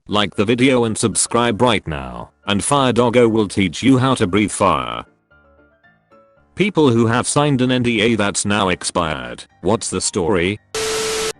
Like the video and subscribe right now, and Fire Doggo will teach you how to breathe fire. People who have signed an NDA that's now expired. What's the story?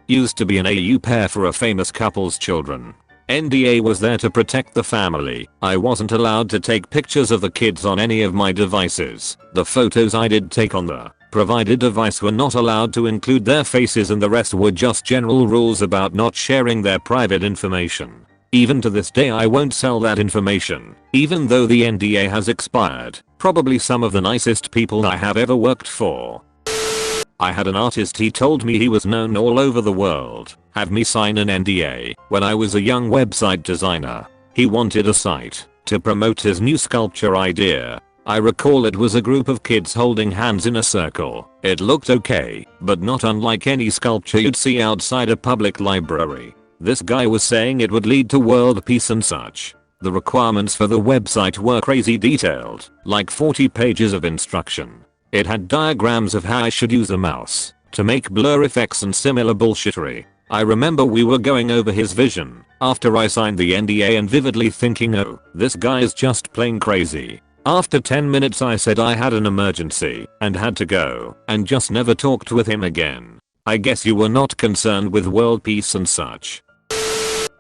Used to be an AU pair for a famous couple's children. NDA was there to protect the family. I wasn't allowed to take pictures of the kids on any of my devices. The photos I did take on the provided device were not allowed to include their faces, and the rest were just general rules about not sharing their private information. Even to this day I won't sell that information, even though the NDA has expired. Probably some of the nicest people I have ever worked for. I had an artist, he told me he was known all over the world, have me sign an NDA when I was a young website designer. He wanted a site to promote his new sculpture idea. I recall it was a group of kids holding hands in a circle. It looked okay, but not unlike any sculpture you'd see outside a public library. This guy was saying it would lead to world peace and such. The requirements for the website were crazy detailed, like 40 pages of instruction. It had diagrams of how I should use a mouse to make blur effects and similar bullshittery. I remember we were going over his vision after I signed the NDA and vividly thinking, oh, this guy is just plain crazy. After 10 minutes I said I had an emergency and had to go, and just never talked with him again. I guess you were not concerned with world peace and such.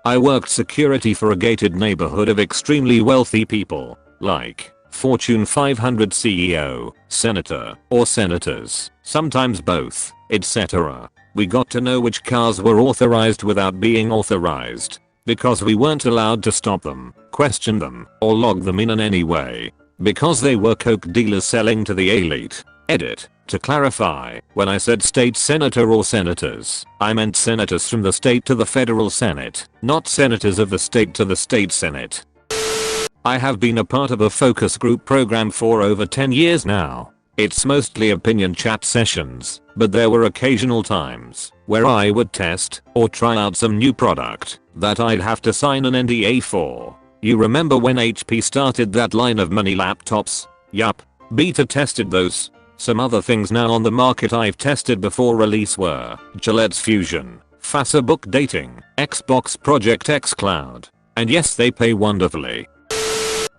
I worked security for a gated neighborhood of extremely wealthy people, like Fortune 500 CEO, senator, or senators, sometimes both, etc. We got to know which cars were authorized without being authorized, because we weren't allowed to stop them, question them, or log them in any way, because they were coke dealers selling to the elite. Edit. To clarify, when I said state senator or senators, I meant senators from the state to the federal senate, not senators of the state to the state senate. I have been a part of a focus group program for over 10 years now. It's mostly opinion chat sessions, but there were occasional times where I would test or try out some new product that I'd have to sign an NDA for. You remember when HP started that line of money laptops? Yup. Beta tested those. Some other things now on the market I've tested before release were Gillette's Fusion, Facebook Dating, Xbox Project X Cloud. And yes, they pay wonderfully.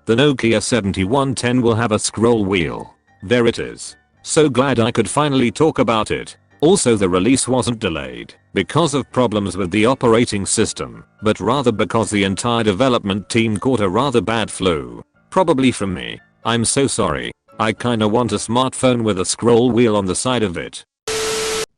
The Nokia 7110 will have a scroll wheel. There it is. So glad I could finally talk about it. Also, the release wasn't delayed because of problems with the operating system, but rather because the entire development team caught a rather bad flu. Probably from me. I'm so sorry. I kinda want a smartphone with a scroll wheel on the side of it.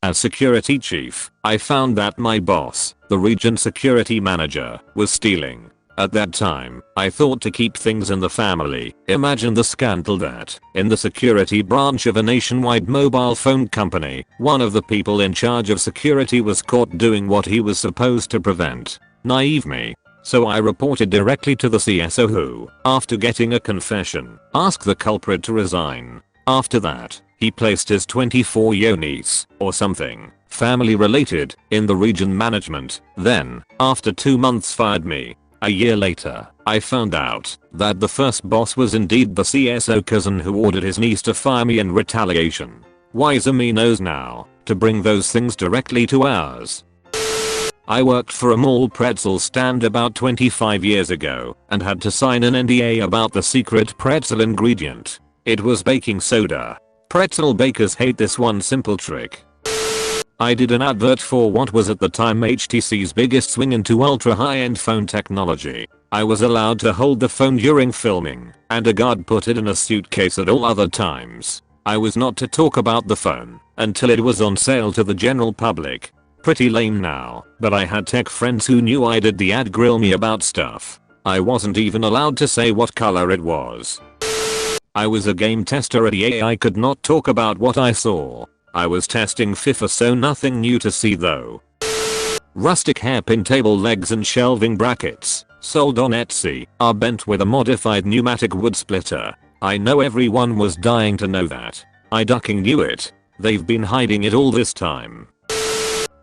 As security chief, I found that my boss, the region security manager, was stealing. At that time, I thought to keep things in the family. Imagine the scandal that, in the security branch of a nationwide mobile phone company, one of the people in charge of security was caught doing what he was supposed to prevent. Naive me. So I reported directly to the CSO who, after getting a confession, asked the culprit to resign. After that, he placed his 24-year niece, or something, family related, in the region management. Then, after 2 months fired me. A year later, I found out that the first boss was indeed the CSO cousin who ordered his niece to fire me in retaliation. Wiser me knows now to bring those things directly to ours. I worked for a mall pretzel stand about 25 years ago and had to sign an NDA about the secret pretzel ingredient. It was baking soda. Pretzel bakers hate this one simple trick. I did an advert for what was at the time HTC's biggest swing into ultra high-end phone technology. I was allowed to hold the phone during filming, and a guard put it in a suitcase at all other times. I was not to talk about the phone until it was on sale to the general public. Pretty lame now, but I had tech friends who knew I did the ad grill me about stuff. I wasn't even allowed to say what color it was. I was a game tester at EA. I could not talk about what I saw. I was testing FIFA, so nothing new to see though. Rustic hairpin table legs and shelving brackets, sold on Etsy, are bent with a modified pneumatic wood splitter. I know everyone was dying to know that. I ducking knew it. They've been hiding it all this time.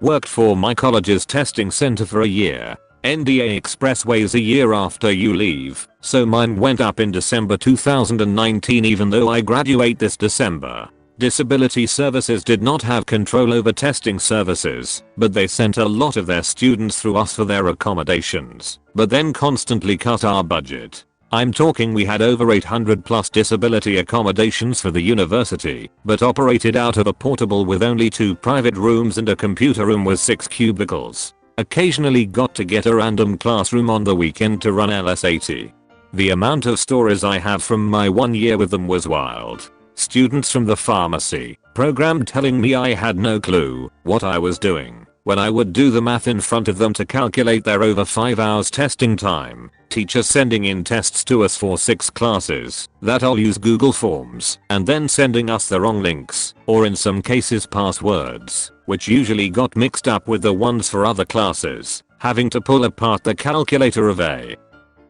Worked for my college's testing center for a year. NDA expressways a year after you leave, so mine went up in December 2019 even though I graduate this December. Disability services did not have control over testing services, but they sent a lot of their students through us for their accommodations, but then constantly cut our budget. I'm talking we had over 800 plus disability accommodations for the university, but operated out of a portable with only 2 private rooms and a computer room with 6 cubicles. Occasionally got to get a random classroom on the weekend to run LS80. The amount of stories I have from my 1 year with them was wild. Students from the pharmacy program telling me I had no clue what I was doing when I would do the math in front of them to calculate their over 5 hours testing time. Teachers sending in tests to us for 6 classes that I'll use Google Forms and then sending us the wrong links, or in some cases passwords, which usually got mixed up with the ones for other classes, having to pull apart the calculator of a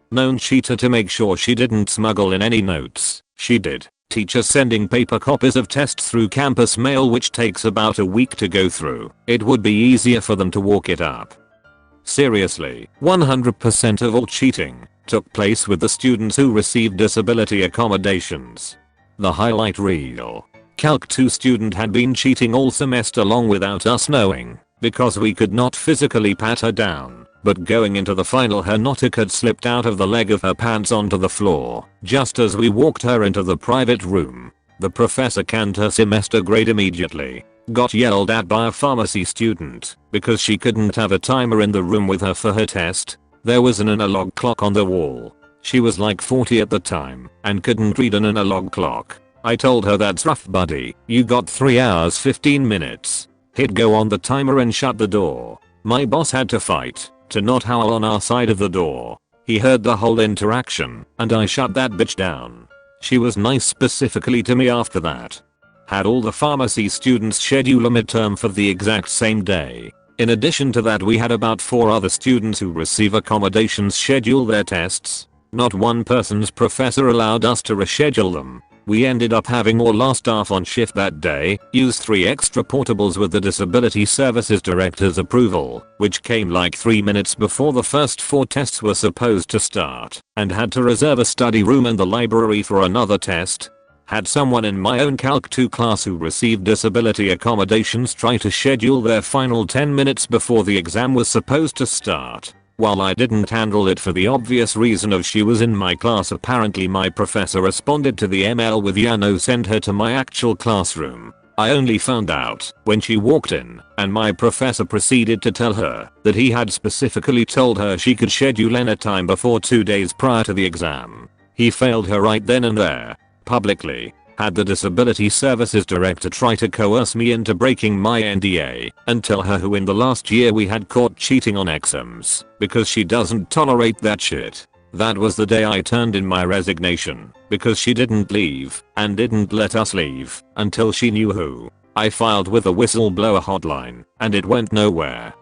known cheater to make sure she didn't smuggle in any notes. She did. Teachers sending paper copies of tests through campus mail, which takes about a week to go through. It would be easier for them to walk it up. Seriously, 100% of all cheating took place with the students who received disability accommodations. The highlight reel. Calc 2 student had been cheating all semester long without us knowing, because we could not physically pat her down. But going into the final, her knotic had slipped out of the leg of her pants onto the floor just as we walked her into the private room. The professor canned her semester grade immediately. Got yelled at by a pharmacy student because she couldn't have a timer in the room with her for her test. There was an analog clock on the wall. She was like 40 at the time and couldn't read an analog clock. I told her, that's rough buddy, you got 3 hours 15 minutes. Hit go on the timer and shut the door. My boss had to fight to not howl on our side of the door. He heard the whole interaction and I shut that bitch down. She was nice specifically to me after that. Had all the pharmacy students schedule a midterm for the exact same day. In addition to that, we had about 4 other students who receive accommodations schedule their tests. Not one person's professor allowed us to reschedule them. We ended up having all our staff on shift that day, used 3 extra portables with the disability services director's approval, which came like 3 minutes before the first 4 tests were supposed to start, and had to reserve a study room in the library for another test. Had someone in my own Calc 2 class who received disability accommodations try to schedule their final 10 minutes before the exam was supposed to start. While I didn't handle it for the obvious reason of she was in my class, apparently my professor responded to the ML with "yeah no, send her to my actual classroom." I only found out when she walked in, and my professor proceeded to tell her that he had specifically told her she could schedule any time before 2 days prior to the exam. He failed her right then and there, publicly. Had the disability services director try to coerce me into breaking my NDA and tell her who in the last year we had caught cheating on exams, because she doesn't tolerate that shit. That was the day I turned in my resignation, because she didn't leave and didn't let us leave until she knew who. I filed with a whistleblower hotline and it went nowhere.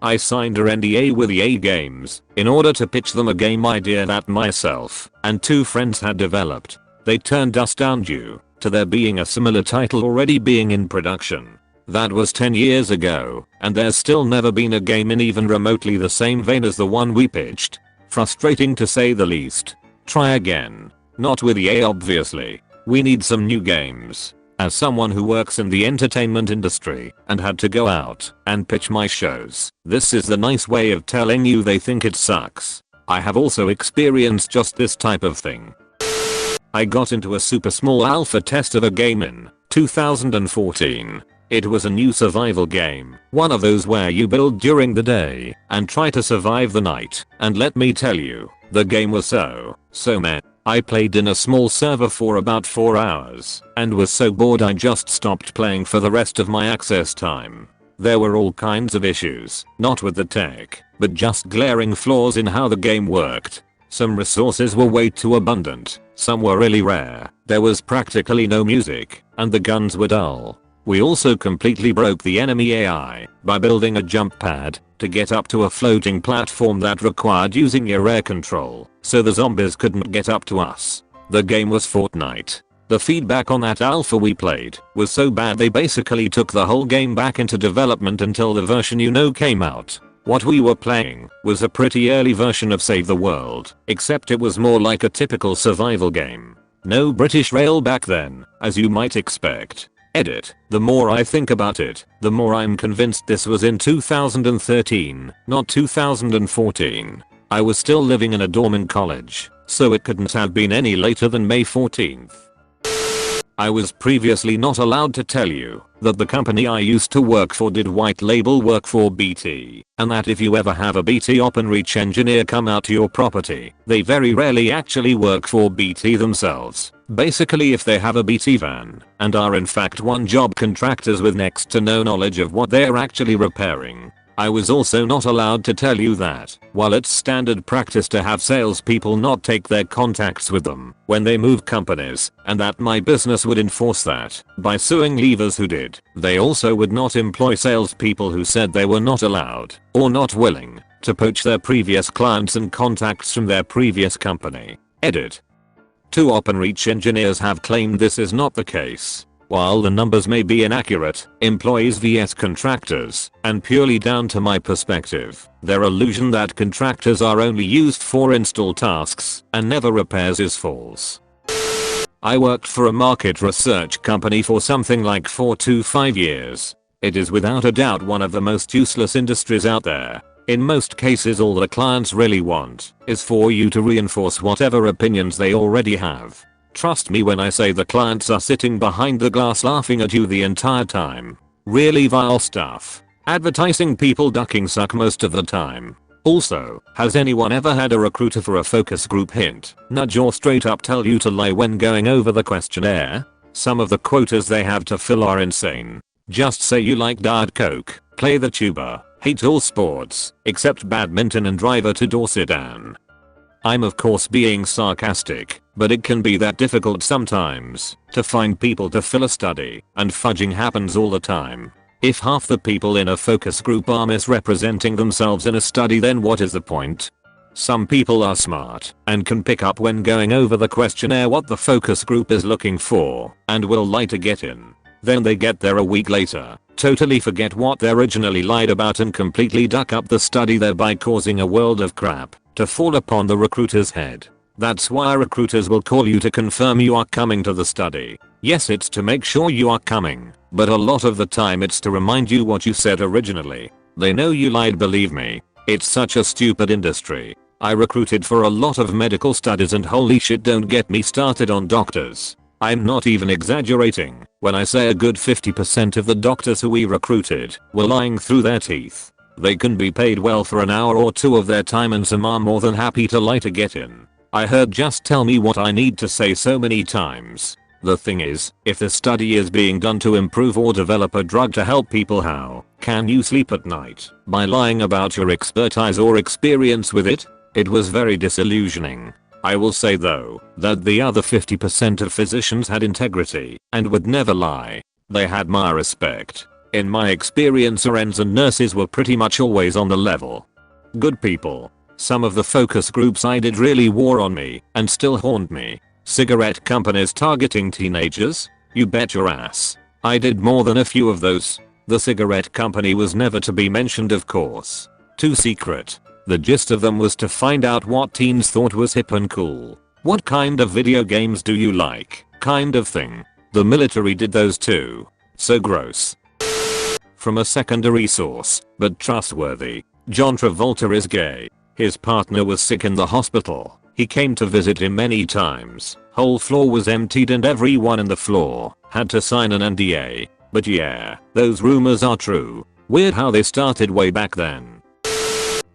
I signed a NDA with EA Games in order to pitch them a game idea that myself and 2 friends had developed. They turned us down due to there being a similar title already being in production. That was 10 years ago, and there's still never been a game in even remotely the same vein as the one we pitched. Frustrating to say the least. Try again. Not with EA obviously. We need some new games. As someone who works in the entertainment industry and had to go out and pitch my shows, this is the nice way of telling you they think it sucks. I have also experienced just this type of thing. I got into a super small alpha test of a game in 2014. It was a new survival game, one of those where you build during the day and try to survive the night, and let me tell you, the game was so meh. I played in a small server for about 4 hours and was so bored I just stopped playing for the rest of my access time. There were all kinds of issues, not with the tech, but just glaring flaws in how the game worked. Some resources were way too abundant, some were really rare, there was practically no music, and the guns were dull. We also completely broke the enemy AI by building a jump pad to get up to a floating platform that required using your air control, so the zombies couldn't get up to us. The game was Fortnite. The feedback on that alpha we played was so bad they basically took the whole game back into development until the version came out. What we were playing was a pretty early version of Save the World, except it was more like a typical survival game. No British Rail back then, as you might expect. Edit. The more I think about it, the more I'm convinced this was in 2013, not 2014. I was still living in a dorm in college, so it couldn't have been any later than May 14th. I was previously not allowed to tell you that the company I used to work for did white label work for BT, and that if you ever have a BT openreach engineer come out to your property, they very rarely actually work for BT themselves. Basically, if they have a BT van and are in fact one-job contractors with next to no knowledge of what they're actually repairing. I was also not allowed to tell you that, while it's standard practice to have salespeople not take their contacts with them when they move companies, and that my business would enforce that by suing leavers who did, they also would not employ salespeople who said they were not allowed, or not willing, to poach their previous clients and contacts from their previous company. Edit. 2 openreach engineers have claimed this is not the case. While the numbers may be inaccurate, employees vs contractors, and purely down to my perspective, their illusion that contractors are only used for install tasks and never repairs is false. I worked for a market research company for something like 4 to 5 years. It is without a doubt one of the most useless industries out there. In most cases, all the clients really want is for you to reinforce whatever opinions they already have. Trust me when I say the clients are sitting behind the glass laughing at you the entire time. Really vile stuff. Advertising people ducking suck most of the time. Also, has anyone ever had a recruiter for a focus group hint, nudge or straight up tell you to lie when going over the questionnaire? Some of the quotas they have to fill are insane. Just say you like Diet Coke, play the tuba, hate all sports, except badminton and drive a two-door sedan. I'm of course being sarcastic, but it can be that difficult sometimes to find people to fill a study, and fudging happens all the time. If half the people in a focus group are misrepresenting themselves in a study, then what is the point? Some people are smart and can pick up when going over the questionnaire what the focus group is looking for and will lie to get in. Then they get there a week later, totally forget what they originally lied about and completely duck up the study, thereby causing a world of crap to fall upon the recruiter's head. That's why recruiters will call you to confirm you are coming to the study. Yes, it's to make sure you are coming, but a lot of the time it's to remind you what you said originally. They know you lied, believe me. It's such a stupid industry. I recruited for a lot of medical studies and holy shit, don't get me started on doctors. I'm not even exaggerating when I say a good 50% of the doctors who we recruited were lying through their teeth. They can be paid well for an hour or two of their time, and some are more than happy to lie to get in. I heard just tell me what I need to say so many times. The thing is, if the study is being done to improve or develop a drug to help people, how can you sleep at night by lying about your expertise or experience with it? It was very disillusioning. I will say though that the other 50% of physicians had integrity and would never lie. They had my respect. In my experience, RNs and nurses were pretty much always on the level. Good people. Some of the focus groups I did really wore on me and still haunt me. Cigarette companies targeting teenagers? You bet your ass. I did more than a few of those. The cigarette company was never to be mentioned, of course. Too secret. The gist of them was to find out what teens thought was hip and cool. What kind of video games do you like? Kind of thing. The military did those too. So gross. From a secondary source, but trustworthy. John Travolta is gay. His partner was sick in the hospital. He came to visit him many times. Whole floor was emptied and everyone in the floor had to sign an NDA. But yeah, those rumors are true. Weird how they started way back then.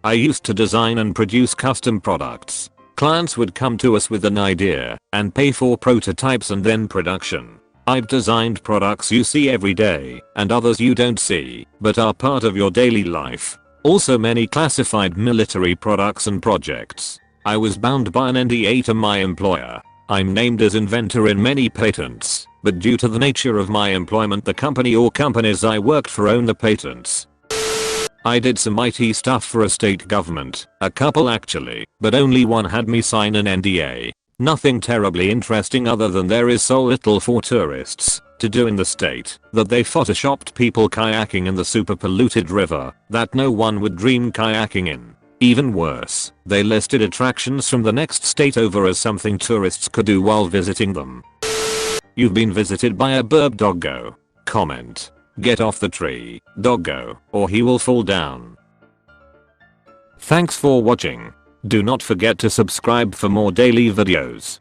I used to design and produce custom products. Clients would come to us with an idea and pay for prototypes and then production. I've designed products you see every day and others you don't see but are part of your daily life. Also many classified military products and projects. I was bound by an NDA to my employer. I'm named as inventor in many patents, but due to the nature of my employment, the company or companies I worked for own the patents. I did some IT stuff for a state government, a couple actually, but only one had me sign an NDA. Nothing terribly interesting other than there is so little for tourists to do in the state that they photoshopped people kayaking in the super polluted river that no one would dream kayaking in. Even worse, they listed attractions from the next state over as something tourists could do while visiting them. You've been visited by a burp doggo. Comment. Get off the tree, doggo, or he will fall down. Thanks for watching. Do not forget to subscribe for more daily videos.